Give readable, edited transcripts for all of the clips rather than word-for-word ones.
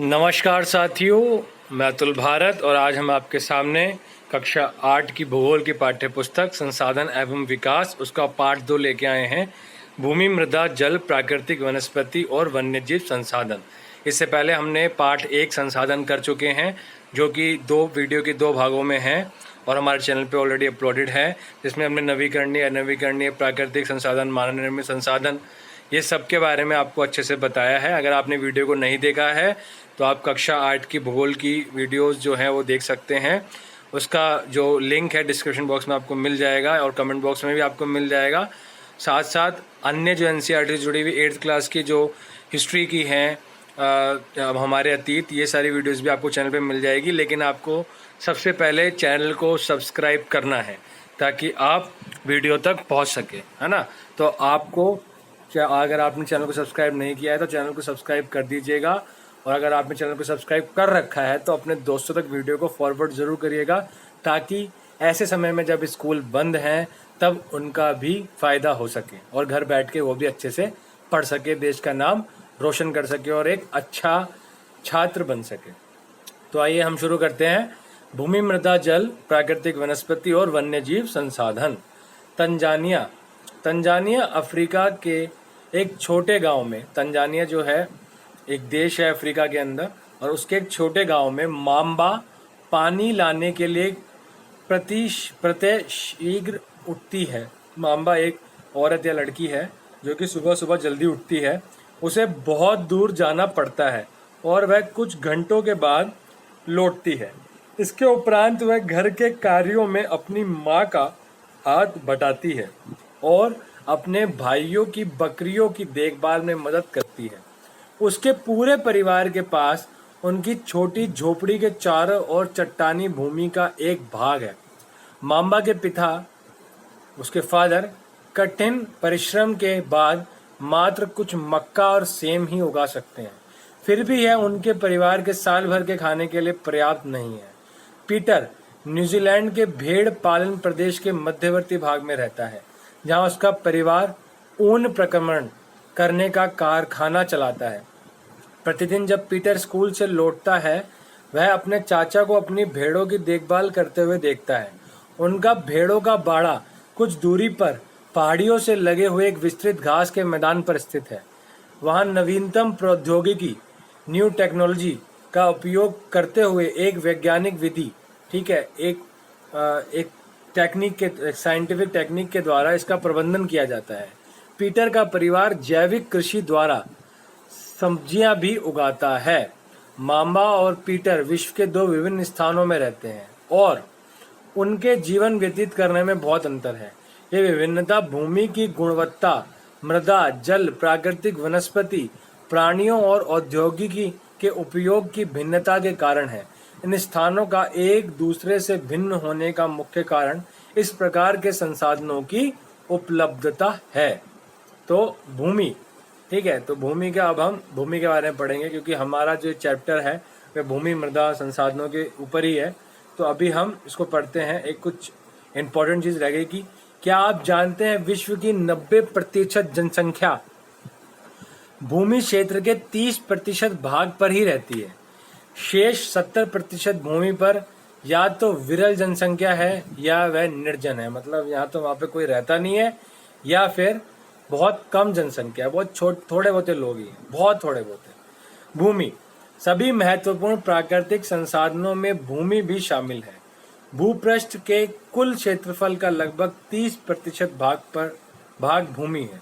नमस्कार साथियों, मैं अतुल भारत और आज हम आपके सामने कक्षा 8 की भूगोल की पाठ्य पुस्तक संसाधन एवं विकास उसका पाठ 2 लेके आए हैं। भूमि, मृदा, जल, प्राकृतिक वनस्पति और वन्यजीव संसाधन। इससे पहले हमने पाठ 1 संसाधन कर चुके हैं, जो कि 2 वीडियो के 2 भागों में है और हमारे चैनल पे ऑलरेडी अपलोडेड है, जिसमें हमने नवीकरणीय, अनवीकरणीय, प्राकृतिक संसाधन, मानव निर्मित संसाधन, ये सब के बारे में आपको अच्छे से बताया है। अगर आपने वीडियो को नहीं देखा है तो आप कक्षा 8 की भूगोल की वीडियोस जो हैं वो देख सकते हैं। उसका जो लिंक है डिस्क्रिप्शन बॉक्स में आपको मिल जाएगा और कमेंट बॉक्स में भी आपको मिल जाएगा। साथ साथ अन्य जो एनसीईआरटी से जुड़ी हुई 8th क्लास की जो हिस्ट्री की हैं, हमारे अतीत, ये सारी वीडियोस भी आपको चैनल पे मिल जाएगी। लेकिन आपको सबसे पहले चैनल को सब्सक्राइब करना है ताकि आप वीडियो तक पहुँच सके, है ना। तो आपको अगर आपने चैनल को सब्सक्राइब नहीं किया है तो चैनल को सब्सक्राइब कर दीजिएगा, और अगर आपने चैनल को सब्सक्राइब कर रखा है तो अपने दोस्तों तक वीडियो को फॉरवर्ड ज़रूर करिएगा, ताकि ऐसे समय में जब स्कूल बंद हैं तब उनका भी फ़ायदा हो सके और घर बैठ के वो भी अच्छे से पढ़ सके, देश का नाम रोशन कर सके और एक अच्छा छात्र बन सके। तो आइए हम शुरू करते हैं। भूमि, मृदा, जल, प्राकृतिक वनस्पति और वन्यजीव संसाधन। तंजानिया। तंजानिया अफ्रीका के एक छोटे गांव में, तंजानिया जो है एक देश है अफ्रीका के अंदर, और उसके एक छोटे गांव में माम्बा पानी लाने के लिए प्रत्यय शीघ्र उठती है। माम्बा एक औरत या लड़की है जो कि सुबह सुबह जल्दी उठती है। उसे बहुत दूर जाना पड़ता है और वह कुछ घंटों के बाद लौटती है। इसके उपरांत वह घर के कार्यों में अपनी माँ का हाथ बटाती है और अपने भाइयों की बकरियों की देखभाल में मदद करती है। उसके पूरे परिवार के पास उनकी छोटी झोपड़ी के चारों ओर चट्टानी भूमि का एक भाग है। माम्बा के पिता, उसके फादर, कठिन परिश्रम के बाद मात्र कुछ मक्का और सेम ही उगा सकते हैं। फिर भी यह उनके परिवार के साल भर के खाने के लिए पर्याप्त नहीं है। पीटर न्यूजीलैंड के भेड़ पालन प्रदेश के मध्यवर्ती भाग में रहता है, जहां उसका परिवार ऊन प्रक्रमण करने का कारखाना चलाता है। प्रतिदिन जब पीटर स्कूल से लौटता है, वह अपने चाचा को अपनी भेड़ों की देखभाल करते हुए देखता है। उनका भेड़ों का बाड़ा कुछ दूरी पर पहाड़ियों से लगे हुए एक विस्तृत घास के मैदान पर स्थित है। वहां नवीनतम प्रौद्योगिकी, न्यू टेक्नोलॉजी का उपयोग करते हुए एक वैज्ञानिक विधि, ठीक है, एक टेक्निक के, साइंटिफिक टेक्निक के द्वारा इसका प्रबंधन किया जाता है। पीटर का परिवार जैविक कृषि द्वारा सब्जियां भी उगाता है। माम्बा और पीटर विश्व के 2 विभिन्न स्थानों में रहते हैं और उनके जीवन व्यतीत करने में बहुत अंतर है। ये विभिन्नता भूमि की गुणवत्ता, मृदा, जल, प्राकृतिक वनस्पति, प्राणियों और औद्योगिकी के उपयोग की भिन्नता के कारण है। इन स्थानों का एक दूसरे से भिन्न होने का मुख्य कारण इस प्रकार के संसाधनों की उपलब्धता है। तो भूमि, ठीक है, तो भूमि का, अब हम भूमि के बारे में पढ़ेंगे क्योंकि हमारा जो चैप्टर है वह भूमि, मृदा, संसाधनों के ऊपर ही है। तो अभी हम इसको पढ़ते हैं। एक कुछ इम्पोर्टेंट चीज़ रह गई कि क्या आप जानते हैं विश्व की 90% जनसंख्या भूमि क्षेत्र के 30% भाग पर ही रहती है। शेष 70% भूमि पर या तो विरल जनसंख्या है या वह निर्जन है, मतलब यहाँ तो वहाँ पे कोई रहता नहीं है, या फिर बहुत कम जनसंख्या है, बहुत थोड़े बहुते लोग ही हैं, बहुत थोड़े बहुते। भूमि, सभी महत्वपूर्ण प्राकृतिक संसाधनों में भूमि भी शामिल है। भूपृष्ठ के कुल क्षेत्रफल का लगभग 30% भाग भूमि है,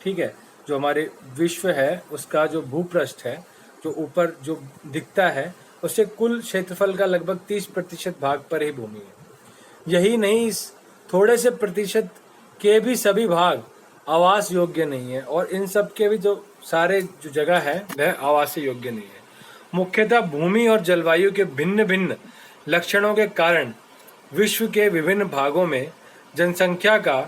ठीक है। जो हमारे विश्व है उसका जो भूपृष्ठ है, जो ऊपर जो दिखता है, उससे कुल क्षेत्रफल का लगभग 30% भाग पर ही भूमि है। यही नहीं, इस थोड़े से प्रतिशत के भी सभी भाग आवास योग्य नहीं है, और इन सब के भी जो सारे जो जगह है वह आवास योग्य नहीं है। मुख्यतः भूमि और जलवायु के भिन्न भिन्न लक्षणों के कारण विश्व के विभिन्न भागों में जनसंख्या का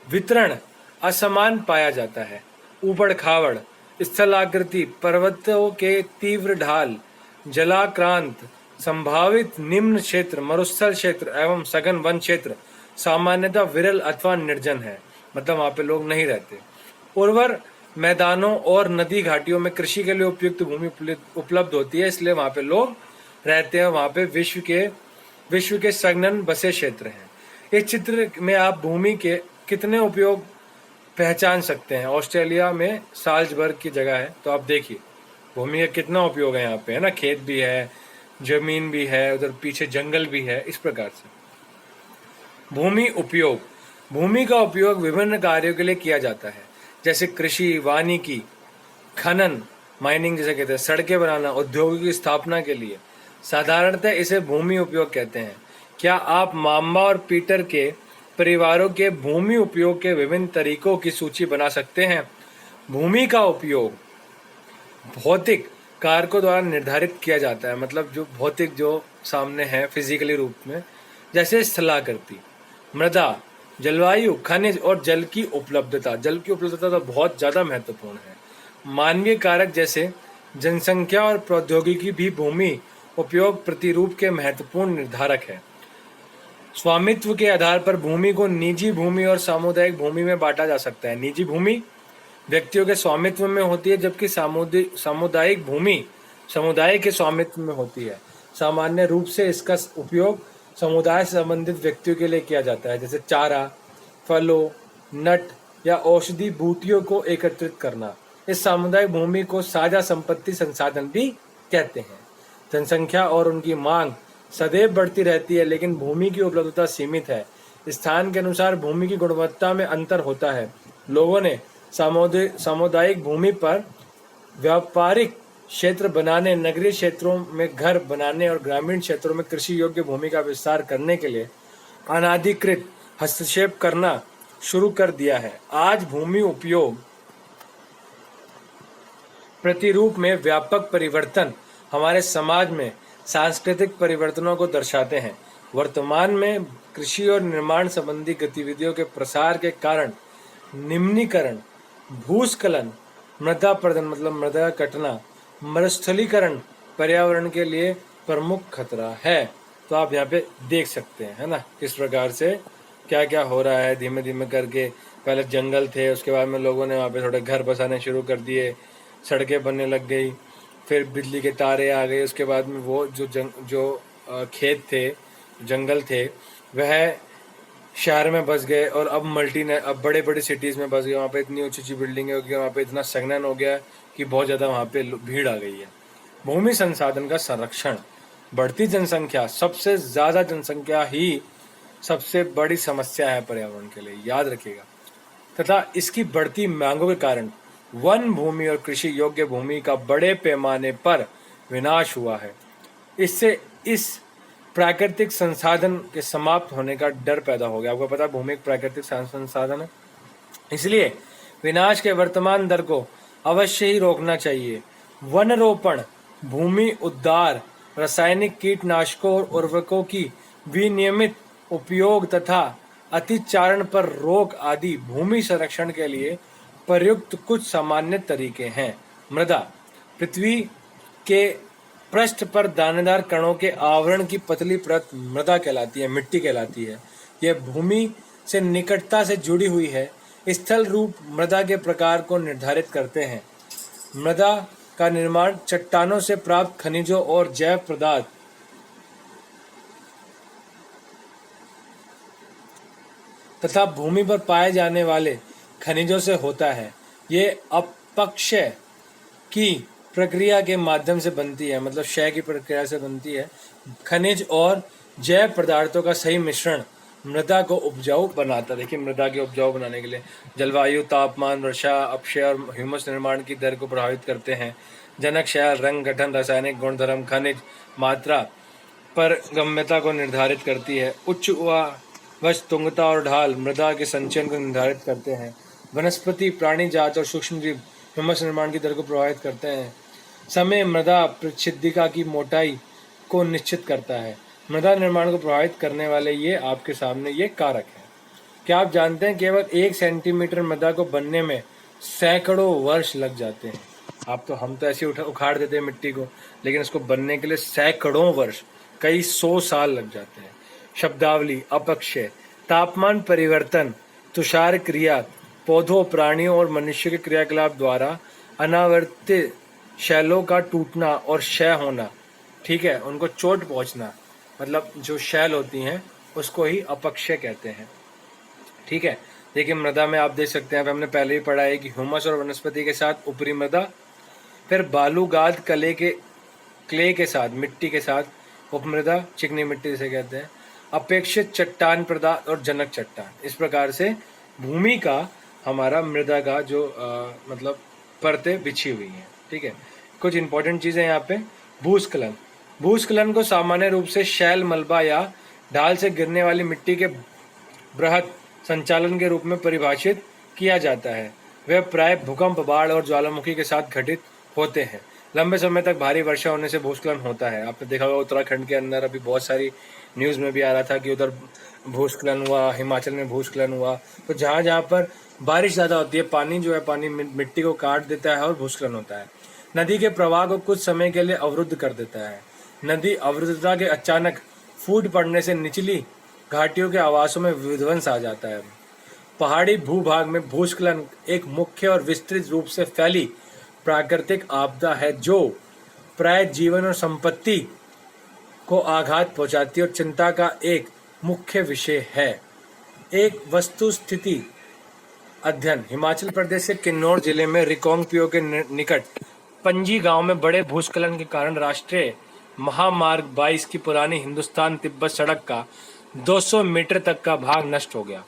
वितरण असमान पाया जाता है। ऊबड़ खाबड़ स्थलाकृति, पर्वतों के तीव्र ढाल, जलाक्रांत, संभावित निम्न क्षेत्र, मरुस्थल क्षेत्र एवं सघन वन क्षेत्र सामान्यतः विरल अथवा निर्जन है, मतलब वहाँ पे लोग नहीं रहते। उर्वर मैदानों और नदी घाटियों में कृषि के लिए उपयुक्त भूमि उपलब्ध होती है, इसलिए वहां पे लोग रहते हैं। वहां पे विश्व के संघनन बसे क्षेत्र हैं। इस चित्र में आप भूमि के कितने उपयोग पहचान सकते हैं। ऑस्ट्रेलिया में साल्जबर्ग की जगह है, तो आप देखिए भूमि का कितना उपयोग है। यहाँ पे है ना, खेत भी है, जमीन भी है, उधर पीछे जंगल भी है। इस प्रकार से भूमि उपयोग, भूमि का उपयोग विभिन्न कार्यों के लिए किया जाता है, जैसे कृषि, वानिकी, खनन, माइनिंग जैसे कहते हैं, सड़कें बनाना, उद्योगों की स्थापना के लिए। साधारणतः इसे भूमि उपयोग कहते हैं। क्या आप माम्बा और पीटर के परिवारों के भूमि उपयोग के विभिन्न तरीकों की सूची बना सकते हैं। भूमि का उपयोग भौतिक कारकों द्वारा निर्धारित किया जाता है, मतलब जो भौतिक जो सामने है फिजिकली रूप में, जैसे स्थलाकृति, मृदा, जलवायु, खनिज और जल की उपलब्धता। जल की उपलब्धता तो बहुत ज़्यादा महत्वपूर्ण है। मानवीय कारक जैसे जनसंख्या और प्रौद्योगिकी भी भूमि उपयोग प्रतिरूप के महत्वपूर्ण निर्धारक है। स्वामित्व के आधार पर भूमि को निजी भूमि और सामुदायिक भूमि में बांटा जा सकता है। निजी भूमि व्यक्तियों के स्वामित्व में होती है, जबकि सामुदायिक भूमि समुदाय के स्वामित्व में होती है। सामान्य रूप से इसका उपयोग समुदाय से संबंधित व्यक्तियों के लिए किया जाता है, जैसे चारा, फलों, नट या औषधि बूटियों को एकत्रित करना। इस सामुदायिक भूमि को साझा संपत्ति संसाधन भी कहते हैं। जनसंख्या और उनकी मांग सदैव बढ़ती रहती है, लेकिन भूमि की उपलब्धता सीमित है। स्थान के अनुसार भूमि की गुणवत्ता में अंतर होता है। लोगों ने सामुदायिक भूमि पर व्यापारिक क्षेत्र बनाने, नगरीय क्षेत्रों में घर बनाने और ग्रामीण क्षेत्रों में कृषि योग्य भूमि का विस्तार करने के लिए अनाधिकृत हस्तक्षेप करना शुरू कर दिया है। आज भूमि उपयोग प्रतिरूप में व्यापक परिवर्तन हमारे समाज में सांस्कृतिक परिवर्तनों को दर्शाते हैं। वर्तमान में कृषि और निर्माण संबंधी गतिविधियों के प्रसार के कारण निम्नीकरण, भूस्खलन, मृदा प्रदन मतलब मृदा कटना, मरुस्थलीकरण पर्यावरण के लिए प्रमुख खतरा है। तो आप यहाँ पे देख सकते हैं, है ना, किस प्रकार से क्या क्या हो रहा है धीमे धीमे करके। पहले जंगल थे, उसके बाद में लोगों ने वहाँ पे थोड़े घर बसाने शुरू कर दिए, सड़कें बनने लग गई, फिर बिजली के तारे आ गए। उसके बाद में वो जो खेत थे, जंगल थे, वह शहर में बस गए और अब बड़े बड़े सिटीज़ में बस गए। वहाँ पे इतनी ऊंची ऊंची बिल्डिंगें हो गई, वहाँ पे इतना संघनन हो गया कि बहुत ज़्यादा वहाँ पे भीड़ आ गई है। भूमि संसाधन का संरक्षण, बढ़ती जनसंख्या, सबसे ज़्यादा जनसंख्या ही सबसे बड़ी समस्या है पर्यावरण के लिए, याद रखिएगा। तथा इसकी बढ़ती मांगों के कारण वन भूमि और कृषि योग्य भूमि का बड़े पैमाने पर विनाश हुआ है। इससे इस प्राकृतिक संसाधन के समाप्त होने का डर पैदा हो गया। आपको पता है भूमि एक प्राकृतिक संसाधन है, इसलिए विनाश के वर्तमान दर को अवश्य ही रोकना चाहिए। वन रोपण, भूमि उद्धार, रासायनिक कीटनाशकों और उर्वरकों की विनियमित उपयोग तथा अतिचारण पर रोक आदि भूमि संरक्षण के लिए प्रयुक्त कुछ सामान्य तरीके हैं। मृदा, पृथ्वी के पृष्ठ पर दानेदार कणों के आवरण की पतली परत मृदा कहलाती है, मिट्टी कहलाती है। यह भूमि से निकटता से जुड़ी हुई है। स्थल रूप मृदा के प्रकार को निर्धारित करते हैं। मृदा का निर्माण चट्टानों से प्राप्त खनिजों और जैव पदार्थ तथा भूमि पर पाए जाने वाले खनिजों से होता है। ये अपक्षय की प्रक्रिया के माध्यम से बनती है, मतलब क्षय की प्रक्रिया से बनती है। खनिज और जैव पदार्थों का सही मिश्रण मृदा को उपजाऊ बनाता है। देखिए, मृदा के उपजाऊ बनाने के लिए जलवायु, तापमान, वर्षा, अपक्षय और ह्यूमस निर्माण की दर को प्रभावित करते हैं। जनक, क्षय, रंग, गठन, रासायनिक गुणधर्म, खनिज मात्रा पर गम्यता को निर्धारित करती है। उच्च वश, तुंगता और ढाल मृदा के संचयन को निर्धारित करते हैं। वनस्पति, प्राणी जात और सूक्ष्म जीव ह्यूमस निर्माण की दर को प्रभावित करते हैं। समय मृदा प्रच्छिदिका की मोटाई को निश्चित करता है। मृदा निर्माण को प्रभावित करने वाले ये आपके सामने ये कारक हैं। क्या आप जानते हैं केवल 1 सेंटीमीटर मृदा को बनने में सैकड़ों वर्ष लग जाते हैं। हम तो ऐसे उखाड़ देते हैं मिट्टी को, लेकिन इसको बनने के लिए सैकड़ों वर्ष, कई 100 साल लग जाते हैं। शब्दावली, अपक्षय, तापमान परिवर्तन, तुषार क्रिया, पौधों, प्राणियों और मनुष्य के क्रियाकलाप द्वारा अनावर्तित शैलों का टूटना और क्षय होना, ठीक है, उनको चोट पहुंचना, मतलब जो शैल होती हैं उसको ही अपक्षय कहते हैं, ठीक है। देखिए मृदा में आप देख सकते हैं, हमने पहले ही पढ़ा है कि ह्यूमस और वनस्पति के साथ ऊपरी मृदा, फिर बालूगाद क्ले के साथ, मिट्टी के साथ उपमृदा, चिकनी मिट्टी जिसे कहते हैं, अपेक्षित चट्टान पदार्थ और जनक चट्टान। इस प्रकार से भूमि का हमारा मृदा का जो मतलब परतें बिछी हुई हैं, ठीक है। कुछ इंपॉर्टेंट चीजें यहाँ पे, भूस्खलन। भूस्खलन को सामान्य रूप से शैल, मलबा या ढाल से गिरने वाली मिट्टी के बृहद संचालन के रूप में परिभाषित किया जाता है। वे प्राय भूकंप, बाढ़ और ज्वालामुखी के साथ घटित होते हैं। लंबे समय तक भारी वर्षा होने से भूस्खलन होता है। आपने देखा होगा उत्तराखंड के अंदर अभी बहुत सारी न्यूज़ में भी आ रहा था कि उधर भूस्खलन हुआ, हिमाचल में भूस्खलन हुआ। तो जहाँ जहाँ पर बारिश ज़्यादा होती है, पानी जो है, पानी मिट्टी को काट देता है और भूस्खलन होता है। नदी के प्रवाह को कुछ समय के लिए अवरुद्ध कर देता है। नदी अवरुद्धता के अचानक फूट पड़ने से निचली घाटियों के आवासों में विध्वंस आ जाता है। पहाड़ी भूभाग में भूस्खलन एक मुख्य और विस्तृत रूप से फैली प्राकृतिक आपदा है जो प्राय जीवन और संपत्ति को आघात पहुंचाती है और चिंता का एक मुख्य विषय है। एक वस्तुस्थिति अध्ययन। हिमाचल प्रदेश के किन्नौर जिले में रिकांगपिओ के निकट पंजी गांव में बड़े भूस्खलन के कारण राष्ट्रीय महामार्ग 22 की पुरानी हिंदुस्तान तिब्बत सड़क का 200 मीटर तक का भाग नष्ट हो गया।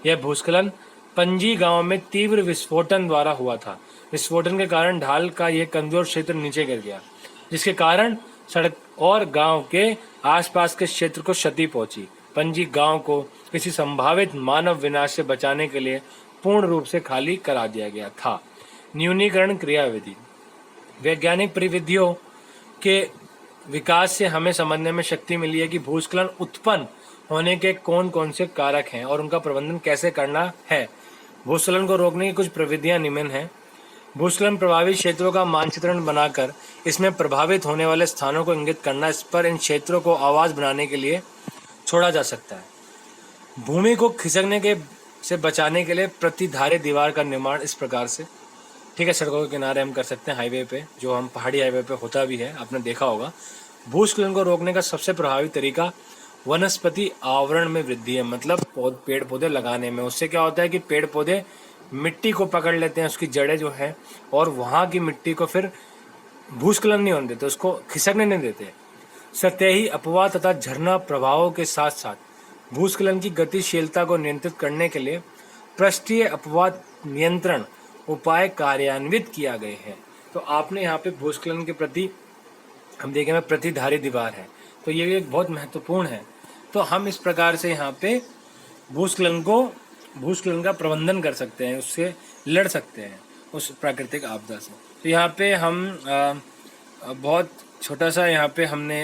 यह भूस्खलन पंजी गांव में तीव्र विस्फोटन द्वारा हुआ था। विस्फोटन के कारण ढाल का यह कमजोर क्षेत्र नीचे गिर गया, जिसके कारण सड़क और गांव के आसपास के क्षेत्र को क्षति पहुंची। पंजी गांव को किसी संभावित मानव विनाश से बचाने के लिए पूर्ण रूप से खाली करा दिया गया था। न्यूनीकरण क्रियाविधि। वैज्ञानिक परिविधियों के विकास से हमें समझने में शक्ति मिली है कि भूस्खलन उत्पन्न होने के कौन कौन से कारक हैं और उनका प्रबंधन कैसे करना है। भूस्खलन को रोकने की कुछ प्रविधियां निम्न हैं। भूस्खलन प्रभावित क्षेत्रों का मानचित्रण बनाकर इसमें प्रभावित होने वाले स्थानों को इंगित करना, इस पर इन क्षेत्रों को आवास बनाने के लिए छोड़ा जा सकता है। भूमि को खिसकने के से बचाने के लिए प्रतिधारी दीवार का निर्माण इस प्रकार से, ठीक है, सड़कों के किनारे हम कर सकते हैं, हाईवे पे, जो हम पहाड़ी हाईवे पे होता भी है, आपने देखा होगा। भूस्खलन को रोकने का सबसे प्रभावी तरीका वनस्पति आवरण में वृद्धि है, मतलब पेड़ पौधे लगाने में। उससे क्या होता है कि पेड़ पौधे मिट्टी को पकड़ लेते हैं, उसकी जड़ें जो है, और वहाँ की मिट्टी को फिर भूस्खलन नहीं होने देते, उसको खिसकने नहीं देते। सतही अपवाह तथा झरना प्रभावों के साथ साथ भूस्खलन की गतिशीलता को नियंत्रित करने के लिए पृष्ठीय अपवाह नियंत्रण उपाय कार्यान्वित किया गए हैं। तो आपने यहाँ पे भूस्खलन के प्रति हम देखेंगे प्रतिधारी दीवार है, तो ये एक बहुत महत्वपूर्ण है। तो हम इस प्रकार से यहाँ पे भूस्खलन का प्रबंधन कर सकते हैं, उससे लड़ सकते हैं, उस प्राकृतिक आपदा से। तो यहाँ पे हम बहुत छोटा सा यहाँ पे हमने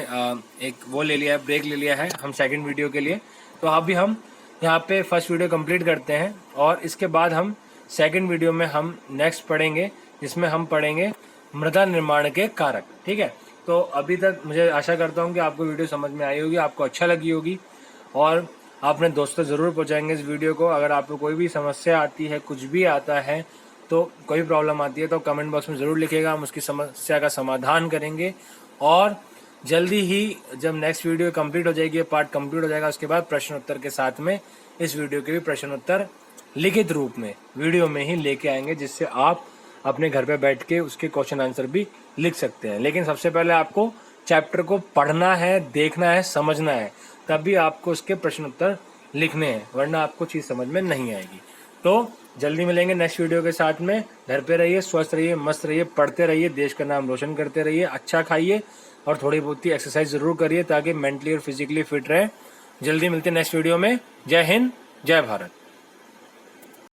एक वो ले लिया है, ब्रेक ले लिया है हम सेकंड वीडियो के लिए। तो अभी हम यहाँ पे फर्स्ट वीडियो कंप्लीट करते हैं और इसके बाद हम सेकंड वीडियो में हम नेक्स्ट पढ़ेंगे, जिसमें हम पढ़ेंगे मृदा निर्माण के कारक, ठीक है। तो अभी तक मुझे आशा करता हूँ कि आपको वीडियो समझ में आई होगी, आपको अच्छा लगी होगी और आप अपने दोस्तों ज़रूर पहुँचाएंगे इस वीडियो को। अगर आपको कोई भी समस्या आती है, कुछ भी आता है, तो कोई प्रॉब्लम आती है तो कमेंट बॉक्स में ज़रूर लिखिएगा, हम उसकी समस्या का समाधान करेंगे। और जल्दी ही जब नेक्स्ट वीडियो कंप्लीट हो जाएगी, पार्ट कंप्लीट हो जाएगा, उसके बाद प्रश्न उत्तर के साथ में इस वीडियो के भी प्रश्न उत्तर लिखित रूप में वीडियो में ही लेके आएंगे, जिससे आप अपने घर पे बैठ के उसके क्वेश्चन आंसर भी लिख सकते हैं। लेकिन सबसे पहले आपको चैप्टर को पढ़ना है, देखना है, समझना है, तभी आपको उसके प्रश्न उत्तर लिखने हैं, वरना आपको चीज़ समझ में नहीं आएगी। तो जल्दी मिलेंगे नेक्स्ट वीडियो के साथ में। घर पे रहिए, स्वस्थ रहिए, मस्त रहिए, पढ़ते रहिए, देश का नाम रोशन करते रहिए, अच्छा खाइए और थोड़ी बहुत ही एक्सरसाइज ज़रूर करिए ताकि मेंटली और फिजिकली फिट रहे। जल्दी मिलते हैं नेक्स्ट वीडियो में। जय हिंद, जय भारत।